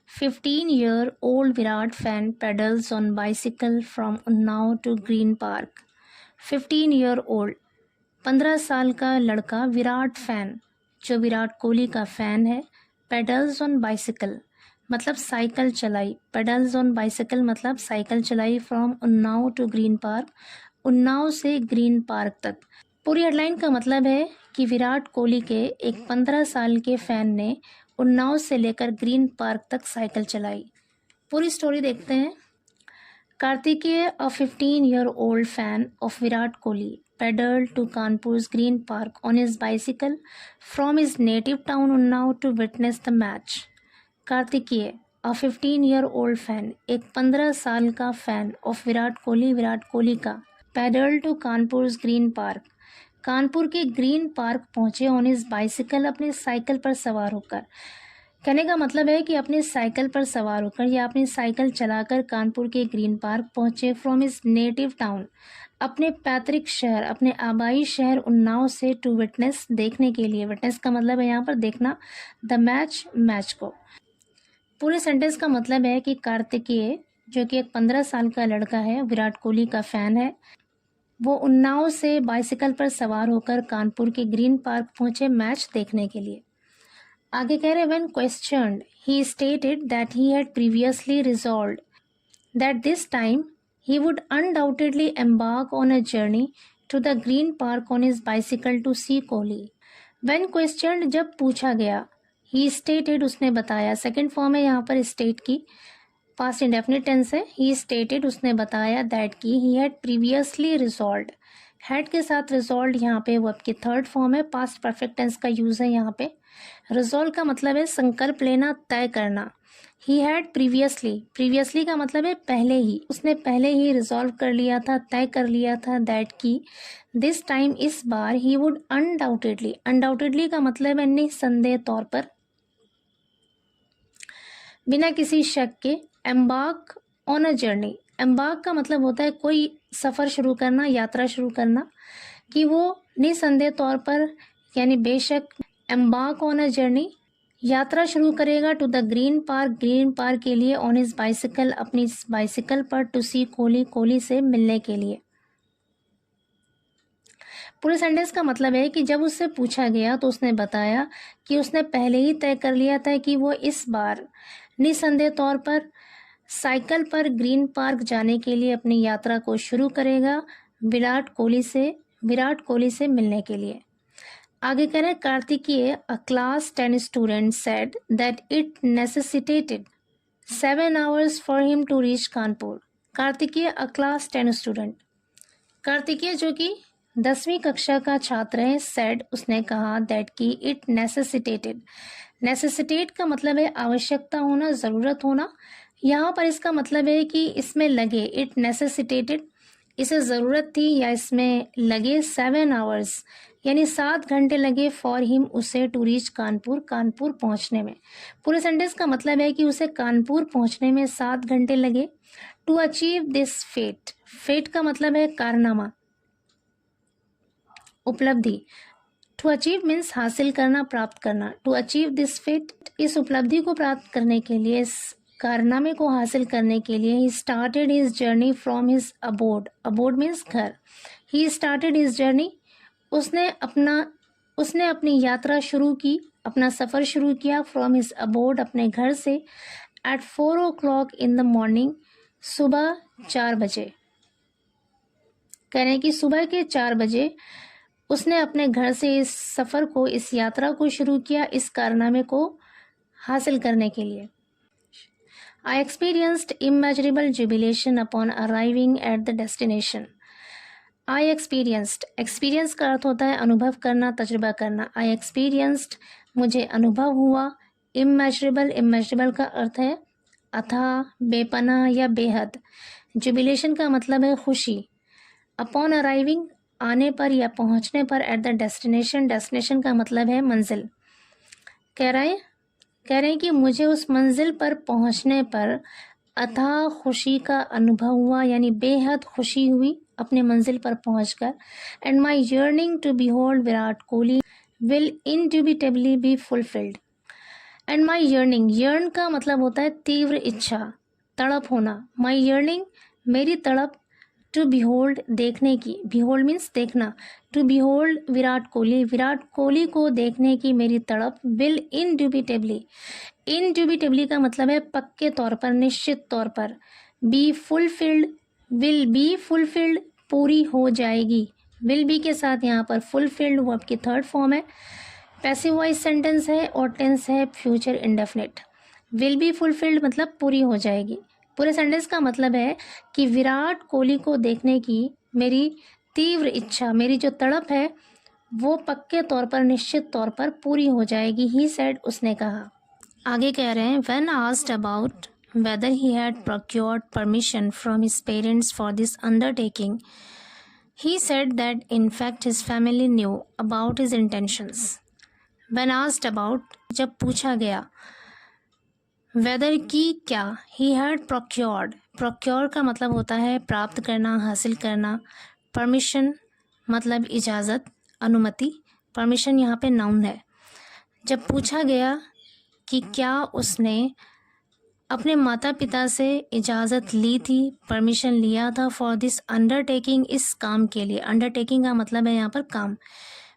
15-year-old Virat fan pedals on bicycle from Unnao to Green Park. 15-year-old 15 साल का लड़का Virat fan जो विराट कोहली का फ़ैन है, पेडल्स ऑन बाइसिकल मतलब साइकिल चलाई, पेडल्स ऑन बाइसिकल मतलब साइकिल चलाई from Unnao to Green Park, Unnao से ग्रीन पार्क तक। पूरी हेडलाइन का मतलब है कि विराट कोहली के एक 15 साल के फ़ैन ने उन्नाव से लेकर ग्रीन पार्क तक साइकिल चलाई। पूरी स्टोरी देखते हैं। Kartikeya, a 15-year-old fan of Virat Kohli, pedaled to Kanpur's Green Park on his bicycle from his native town Unnao to witness the match. Kartikeya, a 15-year-old fan, एक 15 साल का फैन ऑफ विराट कोहली का, pedaled to Kanpur's Green Park, Kanpur के green park पहुंचे on his bicycle अपने cycle पर सवार होकर। कहने का मतलब है कि अपने साइकिल पर सवार होकर या अपनी साइकिल चलाकर कानपुर के ग्रीन पार्क पहुंचे फ्रॉम हिज नेटिव टाउन, अपने पैतृक शहर, अपने आबाई शहर उन्नाव से टू विटनेस देखने के लिए। विटनेस का मतलब है यहाँ पर देखना, द मैच को। पूरे सेंटेंस का मतलब है कि कार्तिकेय जो कि एक 15 साल का लड़का है, विराट कोहली का फ़ैन है, वो उन्नाव से बाइसिकल पर सवार होकर कानपुर के ग्रीन पार्क पहुंचे मैच देखने के लिए। आगे कह रहे when questioned, he stated that he had previously resolved that this time he would undoubtedly embark on a journey to the Green Park on his bicycle to see Kohli. When questioned, जब पूछा गया, he stated उसने बताया, second form है यहाँ पर state की, past indefinite tense है, he stated उसने बताया that कि he had previously resolved, had के साथ रिजॉल्व यहाँ पे वर्ब की थर्ड फॉर्म है, पास्ट परफेक्ट टेंस का यूज़ है यहाँ पे। रिजॉल्व का मतलब है संकल्प लेना, तय करना। ही हैड प्रीवियसली का मतलब है पहले ही, उसने पहले ही रिजॉल्व कर लिया था, तय कर लिया था दैट की दिस टाइम इस बार ही वुड अनडाउटेडली का मतलब है निसंदेह तौर पर, बिना किसी शक के, embark on a journey. Embark का मतलब होता है कोई सफ़र शुरू करना, यात्रा शुरू करना, कि वो निसंदेह तौर पर यानी बेशक एम्बार्क ऑन अ जर्नी यात्रा शुरू करेगा टू द ग्रीन पार्क के लिए ऑन हिज बाइसिकल अपनी बाइसिकल पर टू सी कोहली से मिलने के लिए। पूरे सेंटेंस का मतलब है कि जब उससे पूछा गया तो उसने बताया कि उसने पहले ही तय कर लिया था कि वो इस बार निसंदेह तौर पर साइकिल पर ग्रीन पार्क जाने के लिए अपनी यात्रा को शुरू करेगा विराट कोहली से मिलने के लिए। आगे कह रहे हैं Kartikeya, a class 10 student said that it necessitated 7 hours for him to reach Kanpur. Kartikeya, a class 10 student, Kartikeya जो कि 10वीं कक्षा का छात्र है, सेड उसने कहा, दैट की इट नेसेसिटेट का मतलब है आवश्यकता होना, ज़रूरत होना। यहाँ पर इसका मतलब है कि इसमें लगे, इट नेसेसिटेटेड इसे ज़रूरत थी या इसमें लगे 7 hours यानी 7 घंटे लगे फॉर हिम उसे टू रीच कानपुर पहुँचने में। पूरे सेंटेंस का मतलब है कि उसे कानपुर पहुँचने में 7 घंटे लगे। टू अचीव दिस फेट का मतलब है कारनामा, उपलब्धि। टू अचीव मीन्स हासिल करना, प्राप्त करना। टू अचीव दिस फेट, इस उपलब्धि को प्राप्त करने के लिए, इस कारनामे को हासिल करने के लिए, he started his journey from his abode means घर। ही स्टार्टेड हिज जर्नी, उसने अपनी यात्रा शुरू की, अपना सफ़र शुरू किया फ्रॉम हिज अबोर्ड अपने घर से, eight 4 o'clock in the morning सुबह 4 बजे। कह रहे हैं कि सुबह के 4 बजे उसने अपने घर से इस सफ़र को, इस यात्रा को शुरू किया, इस कारनामे को हासिल करने के लिए। I experienced immeasurable jubilation upon arriving at the destination. I experienced, experience का अर्थ होता है अनुभव करना, तजुर्बा करना। I experienced, मुझे अनुभव हुआ। immeasurable का अर्थ है अथाह, बेपनाह या बेहद। jubilation का मतलब है खुशी। upon arriving, आने पर या पहुंचने पर, at the destination का मतलब है मंजिल। कह रहे हैं कि मुझे उस मंजिल पर पहुंचने पर अथाह खुशी का अनुभव हुआ यानी बेहद खुशी हुई अपने मंजिल पर पहुंचकर। And my yearning to behold Virat Kohli will indubitably be fulfilled. And my yearning, yearn का मतलब होता है तीव्र इच्छा, तड़प होना। माई यर्निंग मेरी तड़प, टू बिहोल्ड देखने की, बिहोल्ड मीन्स देखना, टू बिहोल्ड विराट कोहली, विराट कोहली को देखने की मेरी तड़प, विल इनड्यूबिटेबली, इनड्यूबिटेबली का मतलब है पक्के तौर पर, निश्चित तौर पर, be fulfilled, will be fulfilled पूरी हो जाएगी, विल बी के साथ यहाँ पर फुलफिल्ड वर्ब की थर्ड फॉर्म है, पैसिव वॉइस सेंटेंस है और टेंस है future indefinite. Will be fulfilled मतलब पूरी हो जाएगी। पूरे सेंटेंस का मतलब है कि विराट कोहली को देखने की मेरी तीव्र इच्छा, मेरी जो तड़प है वो पक्के तौर पर, निश्चित तौर पर पूरी हो जाएगी। ही सेड, उसने कहा। आगे कह रहे हैं when asked about whether he had procured permission from his parents for this undertaking, he said that in fact his family knew about his intentions. When asked about, जब पूछा गया, whether की क्या, he had procured, procure का मतलब होता है प्राप्त करना, हासिल करना, permission मतलब इजाज़त, अनुमति, permission यहाँ पे नाउन है। जब पूछा गया कि क्या उसने अपने माता पिता से इजाज़त ली थी, परमिशन लिया था फॉर दिस अंडरटेकिंग, इस काम के लिए। अंडरटेकिंग का मतलब है यहाँ पर काम।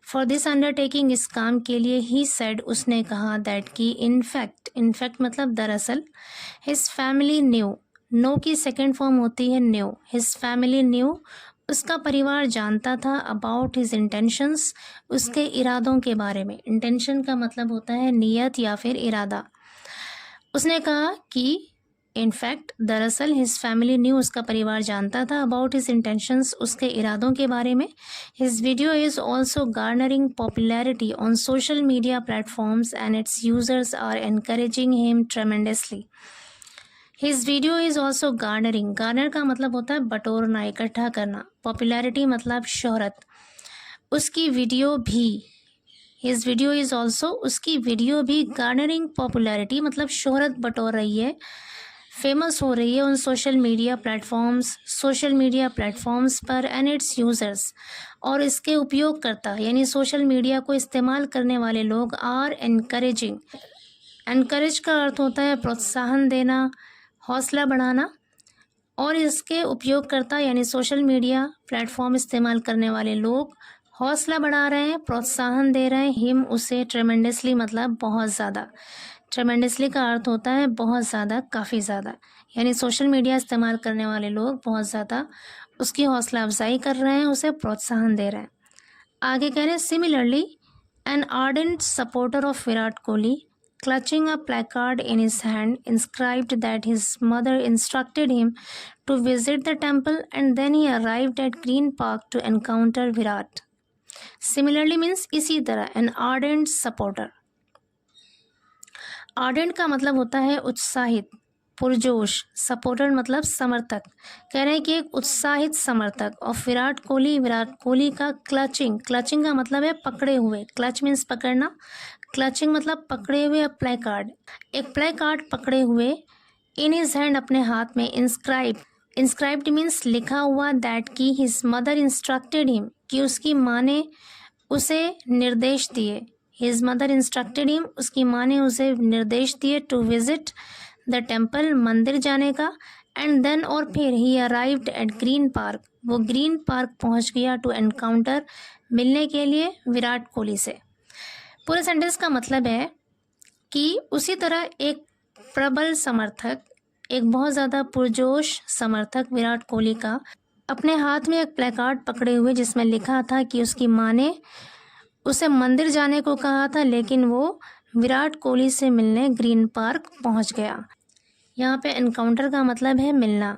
फॉर दिस अंडरटेकिंग, इस काम के लिए। ही सेड, उसने कहा, दैट की इनफैक्ट, इनफैक्ट मतलब दरअसल, हिज फैमिली न्यू, नो की सेकेंड फॉर्म होती है न्यू, हिज फैमिली न्यू, उसका परिवार जानता था, अबाउट हिज इंटेंशंस, उसके इरादों के बारे में। इंटेंशन का मतलब होता है नीयत या फिर इरादा। उसने कहा कि इनफैक्ट दरअसल हिज फैमिली न्यू, उसका परिवार जानता था, अबाउट हिज इंटेंशंस, उसके इरादों के बारे में। His video is also garnering popularity on social media platforms and its users are encouraging him tremendously. His video is also garnering, garner का मतलब होता है बटोरना, इकट्ठा करना, पॉपुलैरिटी मतलब शोहरत। उसकी वीडियो भी, हिज वीडियो इज़ ऑल्सो, उसकी वीडियो भी गार्नरिंग पॉपुलैरिटी मतलब शोहरत बटोर रही है, फेमस हो रही है उन social media platforms, social media platforms पर, एंड इट्स यूज़र्स, और इसके उपयोगकर्ता यानी सोशल मीडिया को इस्तेमाल करने वाले लोग, आर एनकरेजिंग, एनकरेज का अर्थ होता है प्रोत्साहन देना, हौसला बढ़ाना, और इसके उपयोगकर्ता यानी सोशल मीडिया प्लेटफॉर्म इस्तेमाल करने वाले लोग हौसला बढ़ा रहे हैं, प्रोत्साहन दे रहे हैं, हिम उसे, ट्रेमेंडसली मतलब बहुत ज़्यादा। ट्रेमेंडसली का अर्थ होता है बहुत ज़्यादा, काफ़ी ज़्यादा, यानी सोशल मीडिया इस्तेमाल करने वाले लोग बहुत ज़्यादा उसकी हौसला अफजाई कर रहे हैं, उसे प्रोत्साहन दे रहे हैं। आगे कह रहे हैं similarly an ardent supporter of Virat Kohli clutching a placard in his hand inscribed that his mother instructed him to visit the temple, and then he arrived at Green Park to encounter Virat. Similarly means इसी तरह, an ardent supporter. ardent का मतलब होता है उत्साहित, पुरजोश, supporter मतलब समर्थक। कह रहे हैं कि एक उत्साहित समर्थक ऑफ विराट कोहली, विराट कोहली का क्लचिंग, क्लचिंग का मतलब है पकड़े हुए, क्लच मीन्स पकड़ना, क्लचिंग मतलब पकड़े हुए, प्ले कार्ड, एक प्ले कार्ड पकड़े हुए, इन हिज हैंड अपने हाथ में, इंस्क्राइब, इंस्क्राइब्ड मीन्स लिखा हुआ, दैट की हिज मदर इंस्ट्रक्टेड हिम, कि उसकी माँ ने उसे निर्देश दिए, हिज मदर इंस्ट्रक्टेड हिम, उसकी माँ ने उसे निर्देश दिए, टू विजिट द टेम्पल, मंदिर जाने का, एंड देन और फिर, ही अराइव्ड एट ग्रीन पार्क, वो ग्रीन पार्क पहुंच गया, टू एनकाउंटर मिलने के लिए विराट कोहली से। पूरे सेंटेंस का मतलब है कि उसी तरह एक प्रबल समर्थक, एक बहुत ज़्यादा पुरजोश समर्थक विराट कोहली का अपने हाथ में एक प्लेकार्ड पकड़े हुए जिसमें लिखा था कि उसकी माँ ने उसे मंदिर जाने को कहा था, लेकिन वो विराट कोहली से मिलने ग्रीन पार्क पहुंच गया। यहाँ पे एनकाउंटर का मतलब है मिलना।